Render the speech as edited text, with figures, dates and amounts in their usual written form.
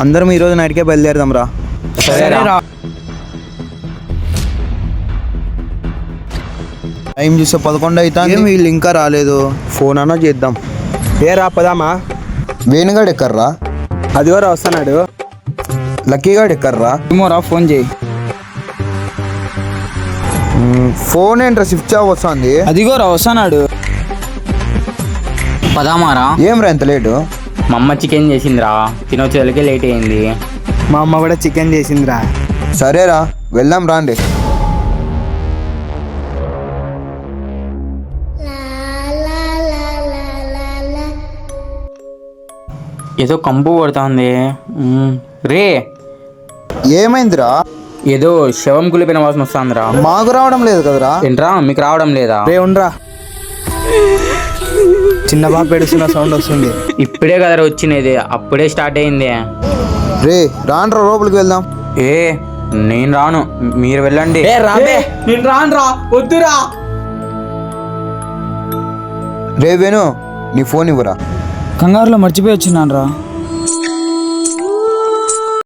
అందరం ఈరోజు నైట్కే బయలుదేరదాం రా. సరేరా. టైం చూస్తే 11 అవుతుంది, వీళ్ళు ఇంకా రాలేదు. ఫోన్ అన్నా చేద్దాం. రా పదామా. వేణుగాడు ఎక్కర్రా? అదివరా వస్తున్నాడు. లక్కీగాడు ఎక్కర్రా? ఏమోరా ఫోన్ చేయి. ఫోన్ ఏంట్రా స్విచ్ ఆఫ్ వస్తుంది? అదిగోరా వస్తున్నాడు. పదామారా. ఏం రా ఎంత లేటు? మా అమ్మ చికెన్ చేసిందిరా, తినొచ్చేసరికి లేట్ అయింది. మా అమ్మ కూడా చికెన్ చేసిందిరా. సరేరా వెళ్దాం రాండి. ఏదో కంపు కొడుతుంది. రే ఏమైందిరా? ఏదో శవం కులిపోయిన వాసన వస్తుందిరా. మాకు రావడం లేదు కదరా. ఏంట్రా మీకు రావడం లేదా? రే ఉండరా, చిన్న బాబు పెడుస్తున్న సౌండ్ వస్తుంది. ఇప్పుడే కదరా వచ్చినది, అప్పుడే స్టార్ట్ అయింది. రే రాండ్రా లోపలికి వెళ్దాం. ఏ నేను రాను, మీరు వెళ్ళండి. నేను రానురా, వద్దురా. రే వేణు నీ ఫోన్ ఇవ్వరా. కంగారులో మర్చిపోయి వచ్చినాను రా.